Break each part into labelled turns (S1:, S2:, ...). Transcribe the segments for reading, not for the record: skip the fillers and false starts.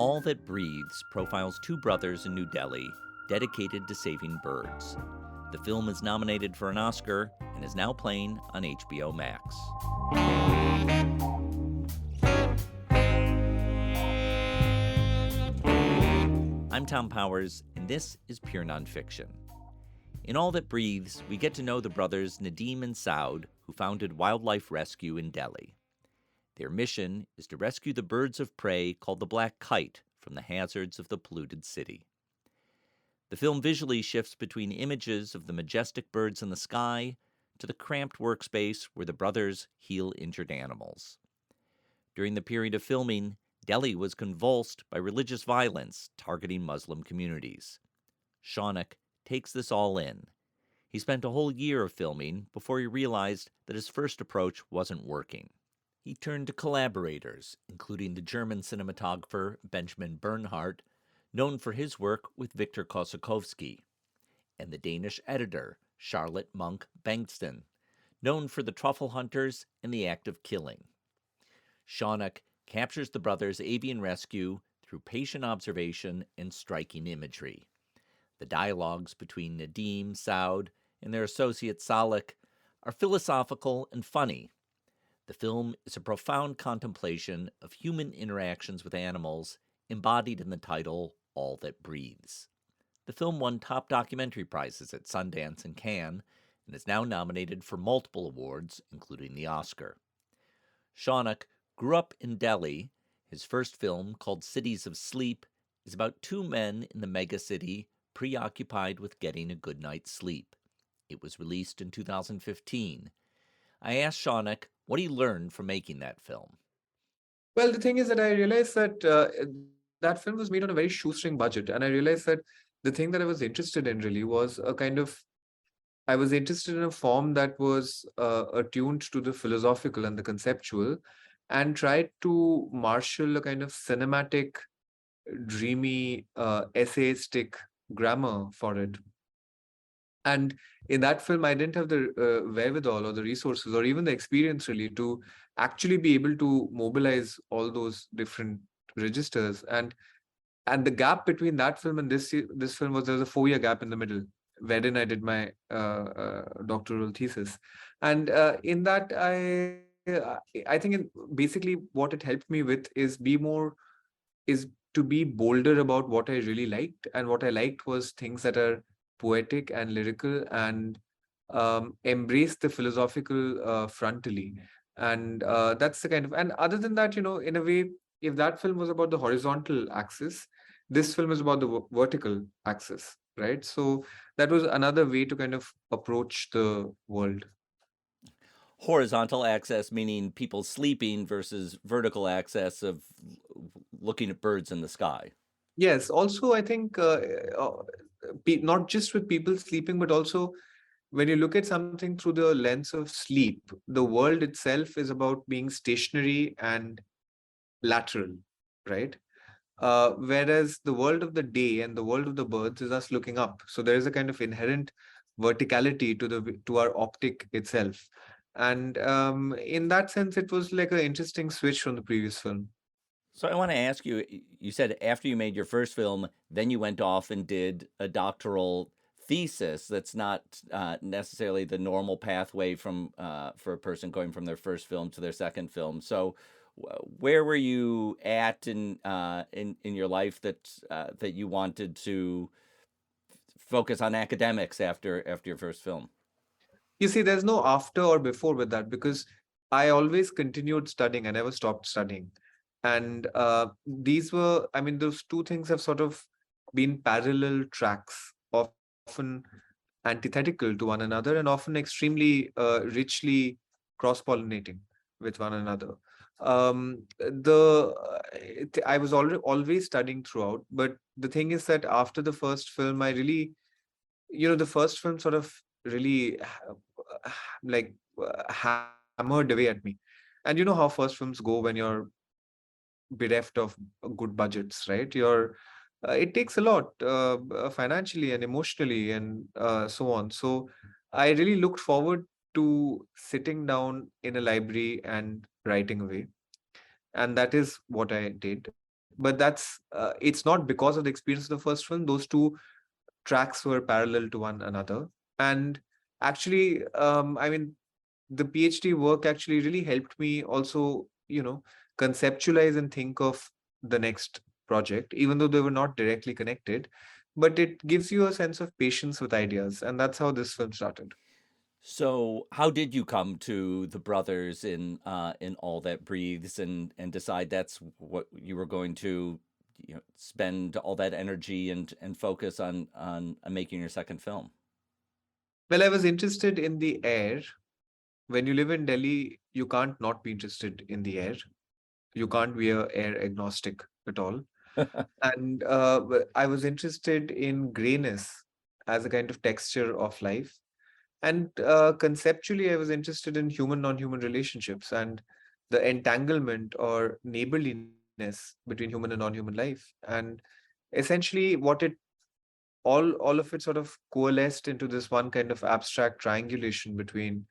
S1: All That Breathes profiles two brothers in New Delhi dedicated to saving birds. The film is nominated for an Oscar and is now playing on HBO Max. I'm Thom Powers, and this is Pure Nonfiction. In All That Breathes, we get to know the brothers Nadeem and Saud, who founded Wildlife Rescue in Delhi. Their mission is to rescue the birds of prey called the black kite from the hazards of the polluted city. The film visually shifts between images of the majestic birds in the sky to the cramped workspace where the brothers heal injured animals. During the period of filming, Delhi was convulsed by religious violence targeting Muslim communities. Shaunak takes this all in. He spent a whole year of filming before he realized that his first approach wasn't working. He turned to collaborators, including the German cinematographer Benjamin Bernhard, known for his work with Victor Kosakowski, and the Danish editor Charlotte Munch Bengtsen, known for the Truffle Hunters and the Act of Killing. Shaunak captures the brothers' avian rescue through patient observation and striking imagery. The dialogues between Nadeem, Saud, and their associate Salek are philosophical and funny. The film is a profound contemplation of human interactions with animals, embodied in the title, All That Breathes. The film won top documentary prizes at Sundance and Cannes, and is now nominated for multiple awards, including the Oscar. Shaunak grew up in Delhi. His first film, called Cities of Sleep, is about two men in the megacity preoccupied with getting a good night's sleep. It was released in 2015. I asked Shaunak what he learned from making that film.
S2: Well, the thing is that I realized that that film was made on a very shoestring budget. And I realized that the thing that I was interested in really was I was interested in a form that was attuned to the philosophical and the conceptual, and tried to marshal a kind of cinematic, dreamy, essayistic grammar for it. And in that film, I didn't have the wherewithal or the resources or even the experience really to actually be able to mobilize all those different registers. And the gap between that film and this film was, there was a 4-year gap in the middle, wherein I did my doctoral thesis. And in that, I think basically what it helped me with is to be bolder about what I really liked. And what I liked was things that are poetic and lyrical, and embrace the philosophical frontally. And that's the kind of, and other than that, in a way, if that film was about the horizontal axis, this film is about the vertical axis, right? So that was another way to kind of approach the world.
S1: Horizontal access meaning people sleeping versus vertical access of looking at birds in the sky.
S2: Yes. Also, I think not just with people sleeping, but also when you look at something through the lens of sleep, the world itself is about being stationary and lateral, right? Whereas the world of the day and the world of the birds is us looking up. So there is a kind of inherent verticality to our optic itself. And in that sense, it was like an interesting switch from the previous film.
S1: So I want to ask you, you said after you made your first film, then you went off and did a doctoral thesis. That's not necessarily the normal pathway from for a person going from their first film to their second film. So where were you at in your life that you wanted to focus on academics after your first film?
S2: You see, there's no after or before with that, because I always continued studying. I never stopped studying. And those two things have sort of been parallel tracks, often antithetical to one another, and often extremely richly cross-pollinating with one another. I was always studying throughout, but the thing is that after the first film, I really, the first film sort of really like hammered away at me. And you know how first films go when you're bereft of good budgets, right? It takes a lot financially and emotionally and so on. So I really looked forward to sitting down in a library and writing away. And that is what I did. but that's it's not because of the experience of the first film. Those two tracks were parallel to one another. And actually, I mean, the PhD work actually really helped me also, conceptualize and think of the next project, even though they were not directly connected. But it gives you a sense of patience with ideas. And that's how this film started.
S1: So, how did you come to the brothers in All That Breathes and decide that's what you were going to, spend all that energy and focus on making your second film?
S2: Well, I was interested in the air. When you live in Delhi, you can't not be interested in the air. You can't be a air agnostic at all. And I was interested in grayness as a kind of texture of life. And conceptually, I was interested in human non-human relationships and the entanglement or neighborliness between human and non-human life. And essentially, all of it sort of coalesced into this one kind of abstract triangulation between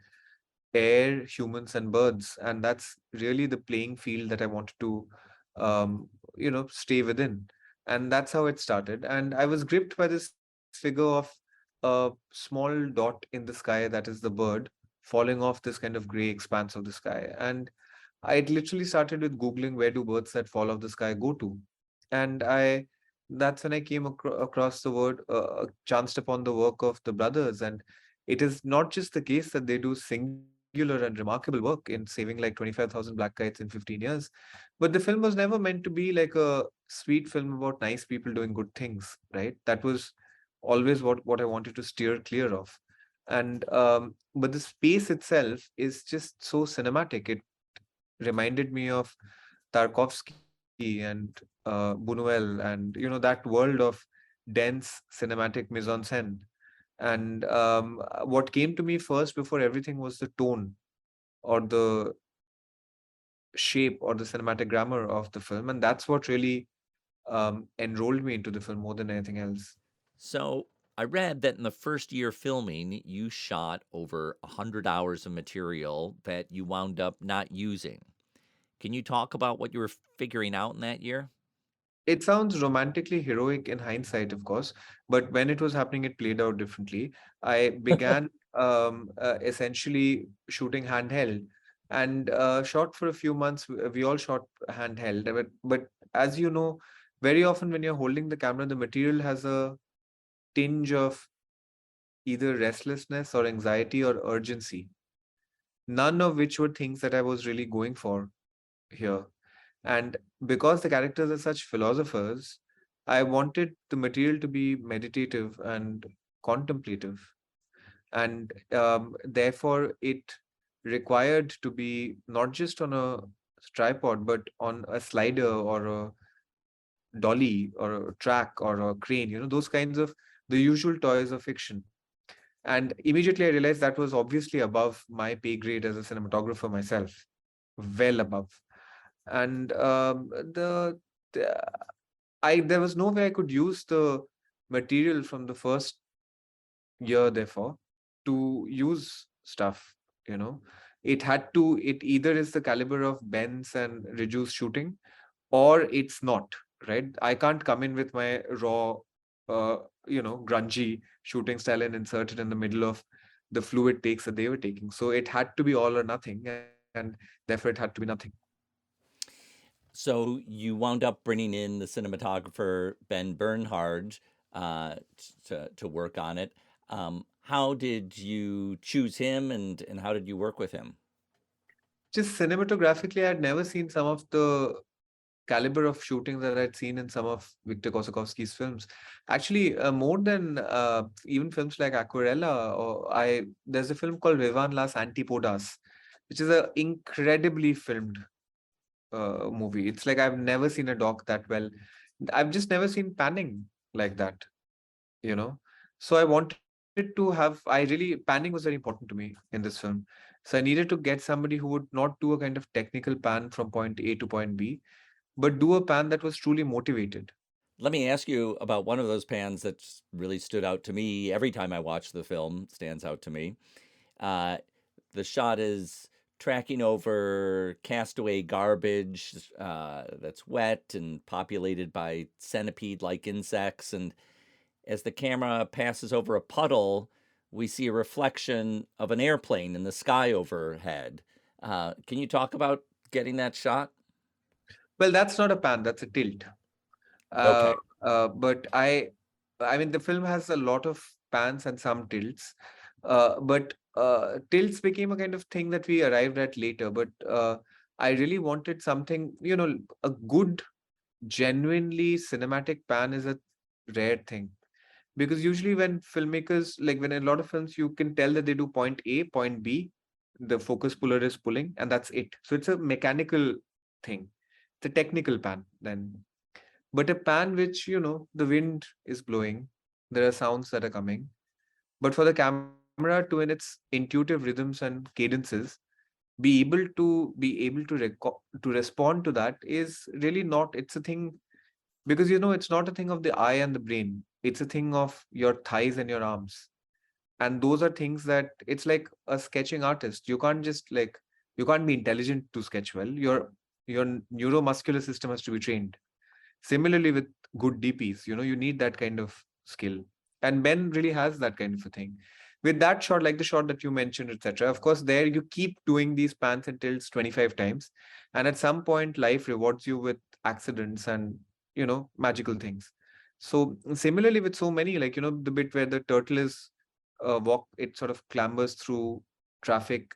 S2: air, humans, and birds. And that's really the playing field that I wanted to, stay within. And that's how it started. And I was gripped by this figure of a small dot in the sky that is the bird falling off this kind of gray expanse of the sky. And I literally started with Googling where do birds that fall off the sky go to. And that's when I came across the word, chanced upon the work of the brothers. And it is not just the case that they do singular and remarkable work in saving like 25,000 black kites in 15 years, but the film was never meant to be like a sweet film about nice people doing good things, right? That was always what I wanted to steer clear of. And but the space itself is just so cinematic. It reminded me of Tarkovsky and Buñuel, and that world of dense cinematic mise en scène. And what came to me first before everything was the tone or the shape or the cinematic grammar of the film, and that's what really enrolled me into the film more than anything else.
S1: So, I read that in the first year filming, you shot over 100 hours of material that you wound up not using. Can you talk about what you were figuring out in that year?
S2: It sounds romantically heroic in hindsight, of course, but when it was happening, it played out differently. I began essentially shooting handheld and shot for a few months. We all shot handheld, but as you know, very often when you're holding the camera, the material has a tinge of either restlessness or anxiety or urgency, none of which were things that I was really going for here. And because the characters are such philosophers, I wanted the material to be meditative and contemplative. And therefore, it required to be not just on a tripod, but on a slider or a dolly or a track or a crane, those kinds of the usual toys of fiction. And immediately I realized that was obviously above my pay grade as a cinematographer myself, well above. And the I there was no way I could use the material from the first year, therefore, to use stuff, you know. It either is the caliber of Ben's and Riju's shooting, or it's not, right? I can't come in with my raw, uh, grungy shooting style and insert it in the middle of the fluid takes that they were taking. So it had to be all or nothing, and therefore it had to be nothing.
S1: So you wound up bringing in the cinematographer Ben Bernhard to work on it. How did you choose him, and how did you work with him?
S2: Just cinematographically, I had never seen some of the caliber of shooting that I'd seen in some of Victor Kosakovsky's films. Actually, more than even films like Aquarela, or there's a film called Vivan las Antipodas, which is an incredibly filmed movie. It's like I've never seen a doc that well. I've just never seen panning like that, you know. So I wanted to have, panning was very important to me in this film. So I needed to get somebody who would not do a kind of technical pan from point A to point B, but do a pan that was truly motivated.
S1: Let me ask you about one of those pans that really stood out to me every time I watch the film, stands out to me. Uh, the shot is tracking over castaway garbage that's wet and populated by centipede-like insects. And as the camera passes over a puddle, we see a reflection of an airplane in the sky overhead. Can you talk about getting that shot?
S2: Well, that's not a pan, that's a tilt. Uh,
S1: Okay.
S2: but I mean, the film has a lot of pans and some tilts. But tilts became a kind of thing that we arrived at later. But I really wanted something, a good, genuinely cinematic pan is a rare thing. Because usually when filmmakers, like when a lot of films, you can tell that they do point A, point B, the focus puller is pulling, and that's it. So it's a mechanical thing. It's a technical pan then. But a pan which, the wind is blowing, there are sounds that are coming. But for the camera to, in its intuitive rhythms and cadences, be able to respond to that is really not. It's a thing because it's not a thing of the eye and the brain. It's a thing of your thighs and your arms, and those are things that it's like a sketching artist. You can't be intelligent to sketch well. Your neuromuscular system has to be trained. Similarly with good DPs, you need that kind of skill. And Ben really has that kind of a thing. With that shot, like the shot that you mentioned, etc. Of course, there you keep doing these pans and tilts 25 times. And at some point, life rewards you with accidents and, magical things. So similarly with so many, like, the bit where the turtle is it sort of clambers through traffic,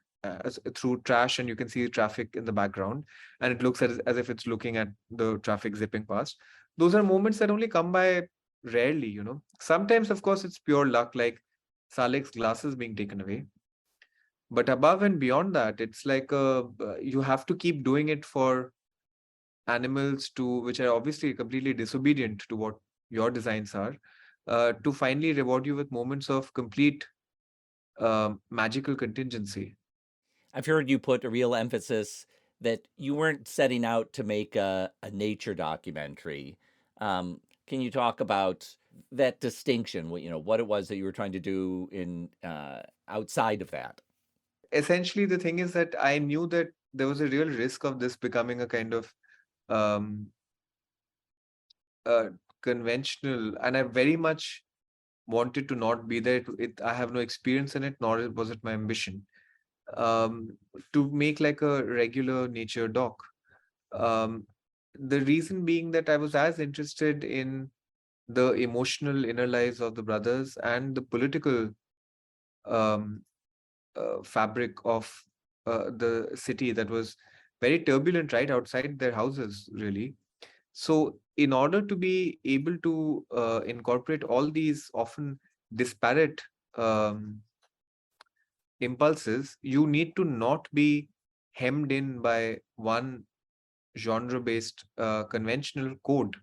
S2: through trash, and you can see traffic in the background, and it looks as if it's looking at the traffic zipping past. Those are moments that only come by rarely. Sometimes, of course, it's pure luck, like Salek's glasses being taken away. But above and beyond that, it's like you have to keep doing it for animals to which are obviously completely disobedient to what your designs are, to finally reward you with moments of complete magical contingency.
S1: I've heard you put a real emphasis that you weren't setting out to make a nature documentary. Can you talk about that distinction? What it was that you were trying to do in outside of that.
S2: Essentially, the thing is that I knew that there was a real risk of this becoming a kind of um, uh, conventional, and I very much wanted to not be there. I have no experience in it, nor was it my ambition um, to make like a regular nature doc. Um, the reason being that I was as interested in the emotional inner lives of the brothers and the political um, fabric of the city that was very turbulent right outside their houses, really. So, in order to be able to incorporate all these often disparate um, impulses, you need to not be hemmed in by one genre based conventional code.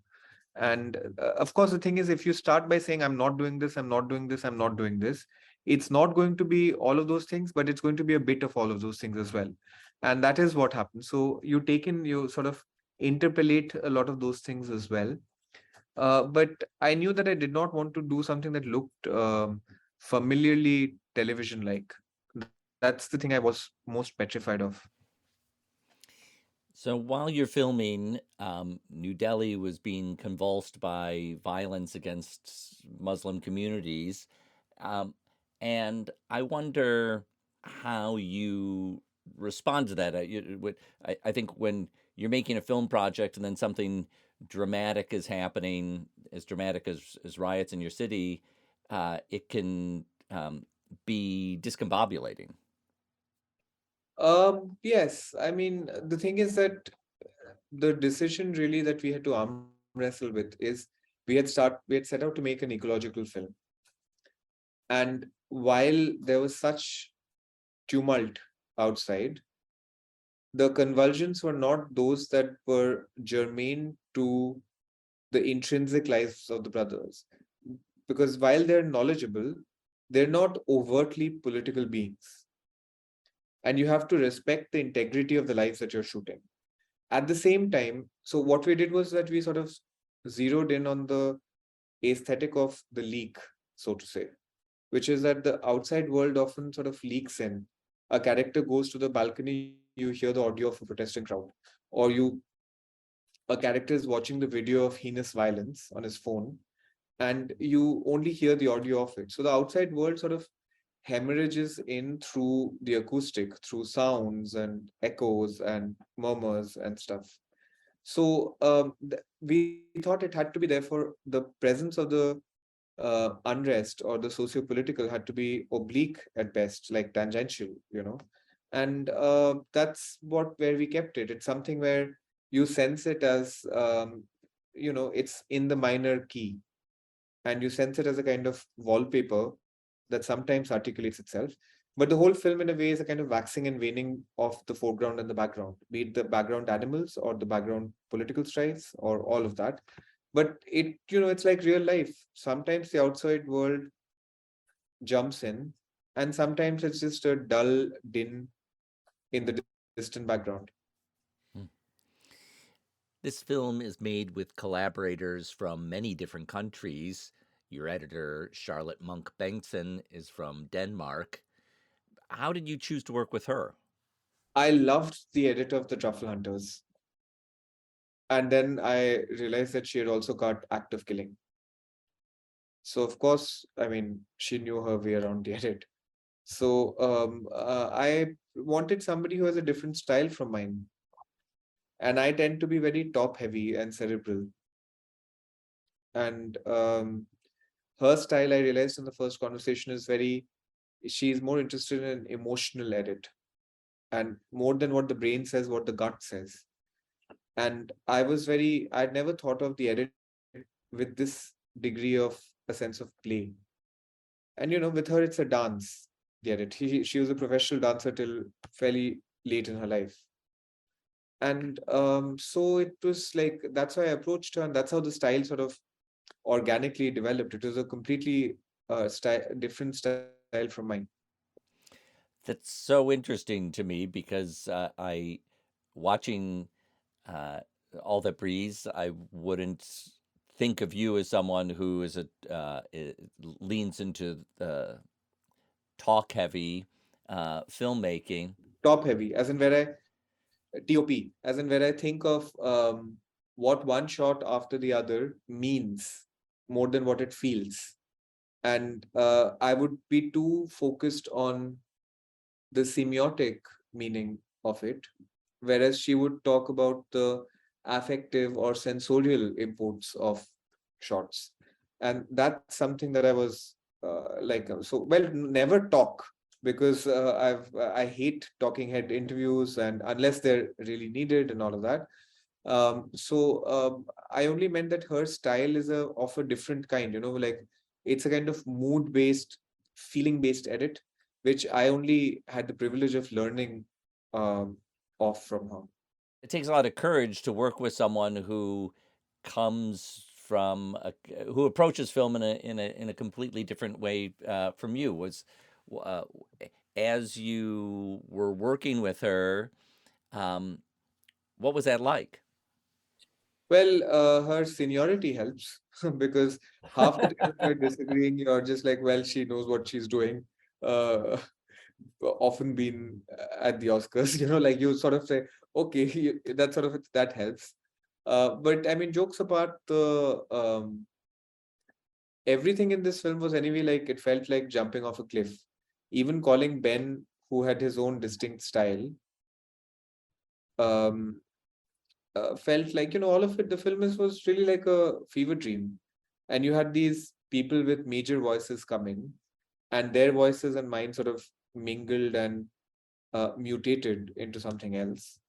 S2: And of course, the thing is, if you start by saying, I'm not doing this, I'm not doing this, I'm not doing this, it's not going to be all of those things, but it's going to be a bit of all of those things as well. And that is what happens. So you sort of interpolate a lot of those things as well. But I knew that I did not want to do something that looked familiarly television like. That's the thing I was most petrified of.
S1: So while you're filming, New Delhi was being convulsed by violence against Muslim communities. Um, and I wonder how you respond to that. I think when you're making a film project and then something dramatic is happening, as dramatic as riots in your city, it can be discombobulating.
S2: Yes, I mean, the thing is that the decision really that we had to arm wrestle with is we had set out to make an ecological film. And while there was such tumult outside, the convulsions were not those that were germane to the intrinsic lives of the brothers. Because while they're knowledgeable, they're not overtly political beings. And you have to respect the integrity of the lives that you're shooting. At the same time, so what we did was that we sort of zeroed in on the aesthetic of the leak, so to say, which is that the outside world often sort of leaks in a character goes to the balcony, you hear the audio of a protesting crowd, or a character is watching the video of heinous violence on his phone, and you only hear the audio of it. So the outside world sort of hemorrhages in through the acoustic, through sounds and echoes and murmurs and stuff. So we thought it had to be there for the presence of the unrest or the socio-political had to be oblique at best, like tangential, and that's what where we kept it. It's something where you sense it as it's in the minor key, and you sense it as a kind of wallpaper that sometimes articulates itself. But the whole film, in a way, is a kind of waxing and waning of the foreground and the background, be it the background animals or the background political strife or all of that. But it's like real life. Sometimes the outside world jumps in, and sometimes it's just a dull din in the distant background.
S1: Hmm. This film is made with collaborators from many different countries. Your editor, Charlotte Munch Bengtsen, is from Denmark. How did you choose to work with her?
S2: I loved the editor of the Truffle Hunters. And then I realized that she had also got Act of Killing. So, of course, I mean, she knew her way around the edit. So, I wanted somebody who has a different style from mine. And I tend to be very top heavy and cerebral. And her style, I realized in the first conversation, she's more interested in emotional edit and more than what the brain says, what the gut says. And I'd never thought of the edit with this degree of a sense of play. And with her, it's a dance, the edit. She was a professional dancer till fairly late in her life. And so it was like, that's why I approached her, and that's how the style sort of organically developed. It was a completely different style from mine.
S1: That's so interesting to me because watching uh, All That Breathes, I wouldn't think of you as someone who leans into the talk heavy filmmaking.
S2: Top heavy, as in where TOP, as in where I think of what one shot after the other means more than what it feels. And I would be too focused on the semiotic meaning of it, whereas she would talk about the affective or sensorial imports of shots. And that's something that I was never talk, because I hate talking head interviews, and unless they're really needed and all of that. I only meant that her style is of a different kind, like it's a kind of mood based, feeling based edit, which I only had the privilege of learning off from her.
S1: It takes a lot of courage to work with someone who who approaches film in a completely different way from you. Uh, as you were working with her, um, what was that like?
S2: Well, her seniority helps because half the time if you're disagreeing, you're just like, well, she knows what she's doing. Uh, Often been at the Oscars, like you sort of say, okay, that helps. But I mean, jokes apart, the everything in this film was anyway like it felt like jumping off a cliff. Even calling Ben, who had his own distinct style, um, felt like all of it. The film was really like a fever dream, and you had these people with major voices coming, and their voices and mine sort of mingled and mutated into something else.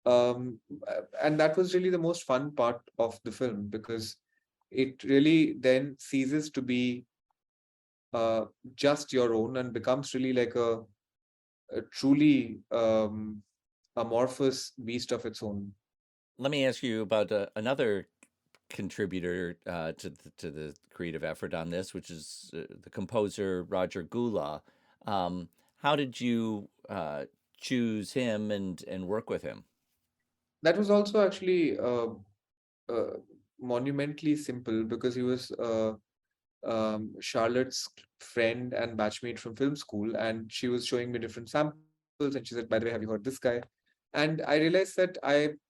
S2: And that was really the most fun part of the film, because it really then ceases to be uh, just your own and becomes really like a truly amorphous beast of its own.
S1: Let me ask you about another contributor to the creative effort on this, which is the composer Roger Gula. How did you choose him and work with him?
S2: That was also actually uh, monumentally simple, because he was Charlotte's friend and batchmate from film school, and she was showing me different samples. And she said, by the way, have you heard this guy? And I realized that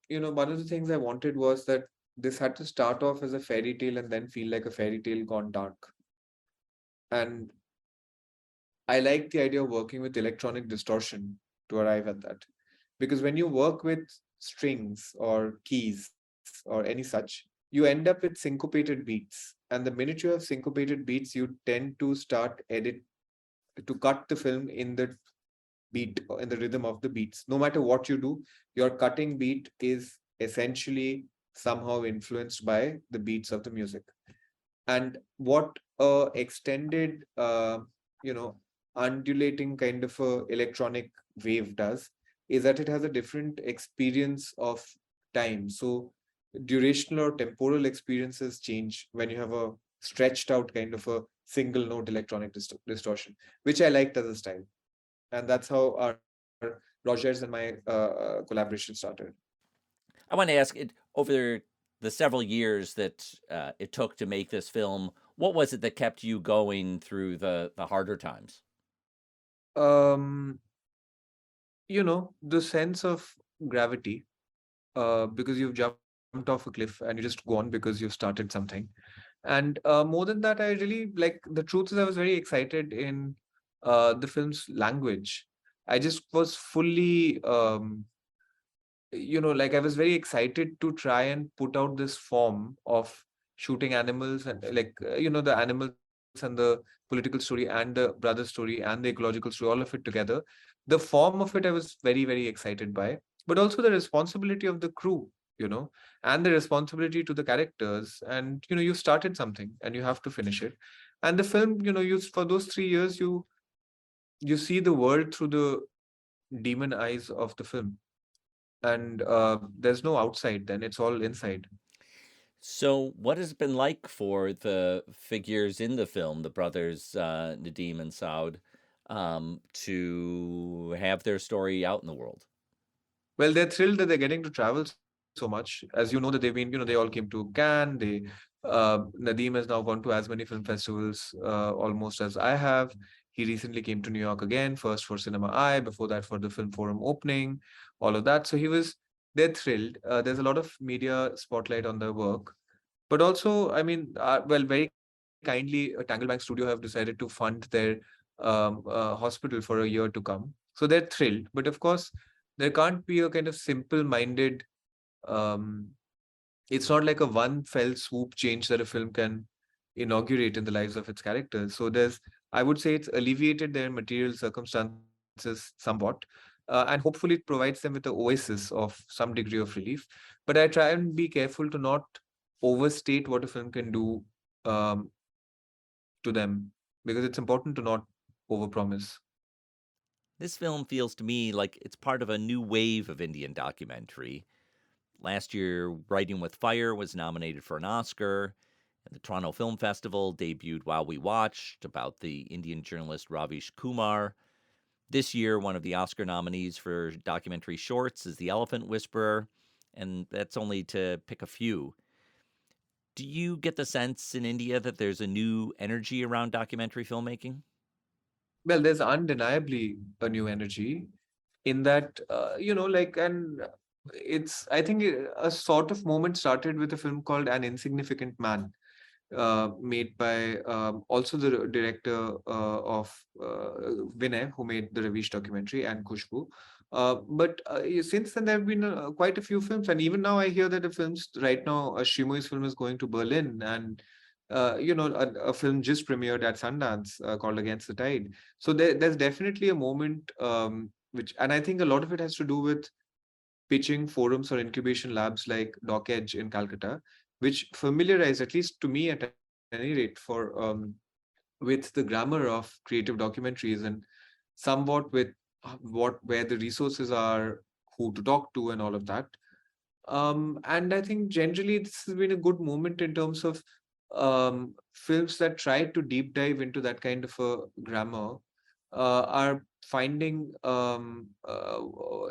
S2: one of the things I wanted was that this had to start off as a fairy tale and then feel like a fairy tale gone dark. And I like the idea of working with electronic distortion to arrive at that. Because when you work with strings or keys or any such, you end up with syncopated beats. And the minute you have syncopated beats, you tend to start to cut the film in the beat or in the rhythm of the beats. No matter what you do, your cutting beat is essentially somehow influenced by the beats of the music. And what a extended you know undulating kind of a electronic wave does is that it has a different experience of time. So durational or temporal experiences change when you have a stretched out kind of a single note electronic distortion, which I liked as a style. And that's how our Rogers and my collaboration started.
S1: I want to ask it over the several years that it took to make this film. What was it that kept you going through the harder times?
S2: um the sense of gravity, because you've jumped off a cliff and you just go on because you've started something. And more than that, I really like, the truth is I was very excited in the film's language. I just was fully like, I was very excited to try and put out this form of shooting animals, and the animals and the political story and the brother story and the ecological story, all of it together. The form of it I was very, very excited by, but also the responsibility of the crew, and the responsibility to the characters. And you started something and you have to finish it. And the film, you, for those 3 years, you see the world through the demon eyes of the film. And there's no outside, then it's all inside.
S1: So, what has it been like for the figures in the film, the brothers Nadim and Saud, to have their story out in the world?
S2: Well, they're thrilled that they're getting to travel so much. As you know, that they've been, they all came to Cannes. Nadeem has now gone to as many film festivals almost as I have. He recently came to New York again, first for Cinema Eye, before that for the Film Forum opening, all of that. So they're thrilled. There's a lot of media spotlight on their work. But also, I mean, very kindly, Tanglebank Studio have decided to fund their hospital for a year to come. So they're thrilled. But of course, there can't be a kind of simple-minded. Um, it's not like a one fell swoop change that a film can inaugurate in the lives of its characters. So I would say, it's alleviated their material circumstances somewhat, and hopefully it provides them with the oasis of some degree of relief. But I try and be careful to not overstate what a film can do um, to them, because it's important to not overpromise.
S1: This film feels to me like it's part of a new wave of Indian documentary. Last year, Writing with Fire was nominated for an Oscar, and the Toronto Film Festival debuted While We Watched, about the Indian journalist Ravish Kumar. This year, one of the Oscar nominees for documentary shorts is The Elephant Whisperer, and that's only to pick a few. Do you get the sense in India that there's a new energy around documentary filmmaking?
S2: Well, there's undeniably a new energy in that, and I think a sort of moment started with a film called An Insignificant Man, made by also the director of Vinay, who made the Ravish documentary, and Khushbu. But since then, there have been quite a few films, and even now I hear that the films right now, Shimoy's film is going to Berlin, and a film just premiered at Sundance called Against the Tide. So there's definitely a moment, and I think a lot of it has to do with pitching forums or incubation labs like Doc Edge in Calcutta, which familiarize, at least to me at any rate, with the grammar of creative documentaries, and somewhat with where the resources are, who to talk to, and all of that. And I think generally this has been a good moment in terms of films that try to deep dive into that kind of a grammar are finding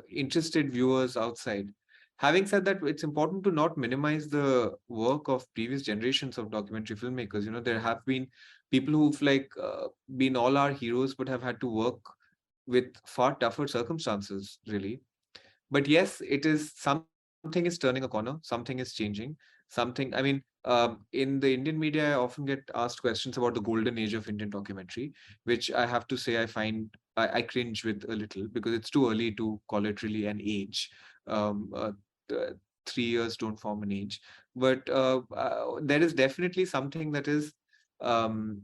S2: interested viewers outside. Having said that, it's important to not minimize the work of previous generations of documentary filmmakers. There have been people who've been all our heroes, but have had to work with far tougher circumstances, really. But yes, it is something is turning a corner, something is changing, something. I mean, in the Indian media, I often get asked questions about the golden age of Indian documentary, which I have to say I cringe with a little because it's too early to call it really an age. Um, uh, the 3 years don't form an age, but there is definitely something that is um,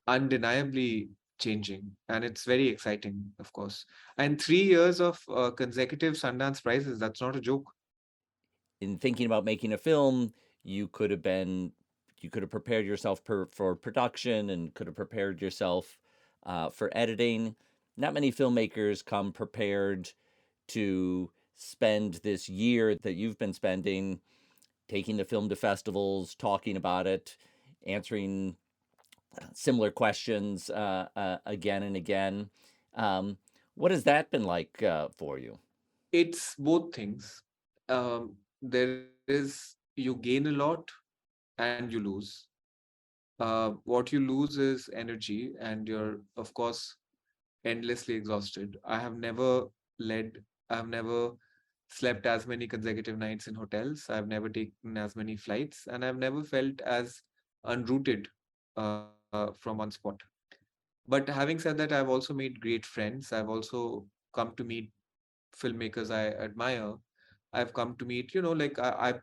S2: undeniably changing, and it's very exciting, of course. And 3 years of consecutive Sundance prizes, that's not a joke.
S1: In thinking about making a film, you could have been you could have prepared yourself for production and could have prepared yourself for editing. Not many filmmakers come prepared to spend this year that you've been spending taking the film to festivals, talking about it, answering similar questions again and again. Um, what has that been like for you?
S2: It's both things. There is, you gain a lot and you lose. What you lose is energy, and you're, of course, endlessly exhausted. Led, I've never slept as many consecutive nights in hotels. I've never taken as many flights, and I've never felt as unrooted from one spot. But having said that, I've also made great friends. I've also come to meet filmmakers I admire. I've come to meet, like I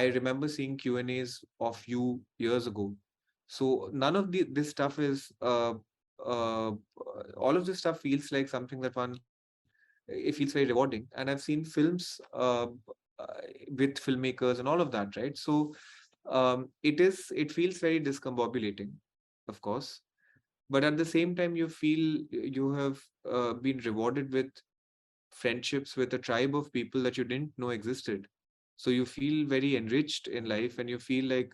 S2: remember seeing Q&As of you years ago. So none of this stuff is all of this stuff feels like something that one it feels very rewarding. And I've seen films uh, with filmmakers and all of that, right? So it feels very discombobulating, of course, but at the same time you feel you have been rewarded with friendships with a tribe of people that you didn't know existed. So you feel very enriched in life, and you feel like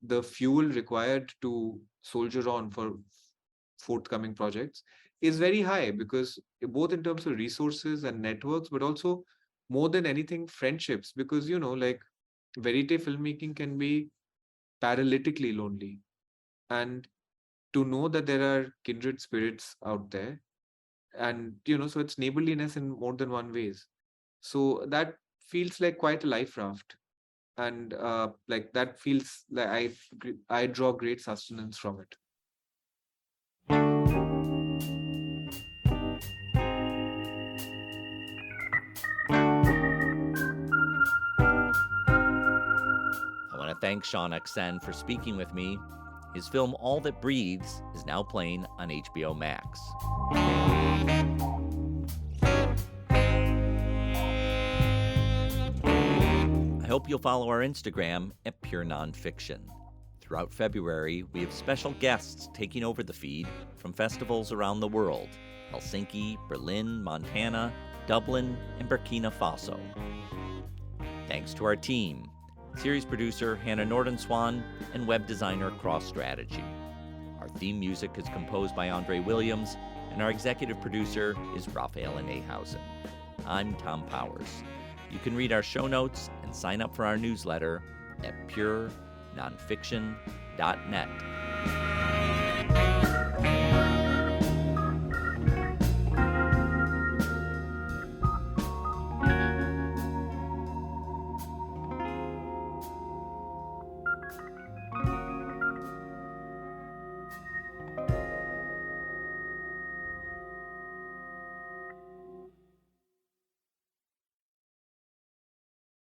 S2: the fuel required to soldier on for forthcoming projects is very high, because both in terms of resources and networks, but also more than anything, friendships. Because, like verite filmmaking can be paralytically lonely. And to know that there are kindred spirits out there, and so it's neighborliness in more than one ways, so that feels like quite a life raft. And like that feels like I draw great sustenance from it.
S1: I want to thank Shaunak Sen for speaking with me. His film All That Breathes is now playing on HBO Max. I hope you'll follow our Instagram at Pure Nonfiction. Throughout February, we have special guests taking over the feed from festivals around the world: Helsinki, Berlin, Montana, Dublin, and Burkina Faso. Thanks to our team, series producer Hannah Nordenswan and web designer Cross Strategy. Our theme music is composed by Andre Williams, and our executive producer is Raphael Nehausen. I'm Thom Powers. You can read our show notes and sign up for our newsletter at purenonfiction.net.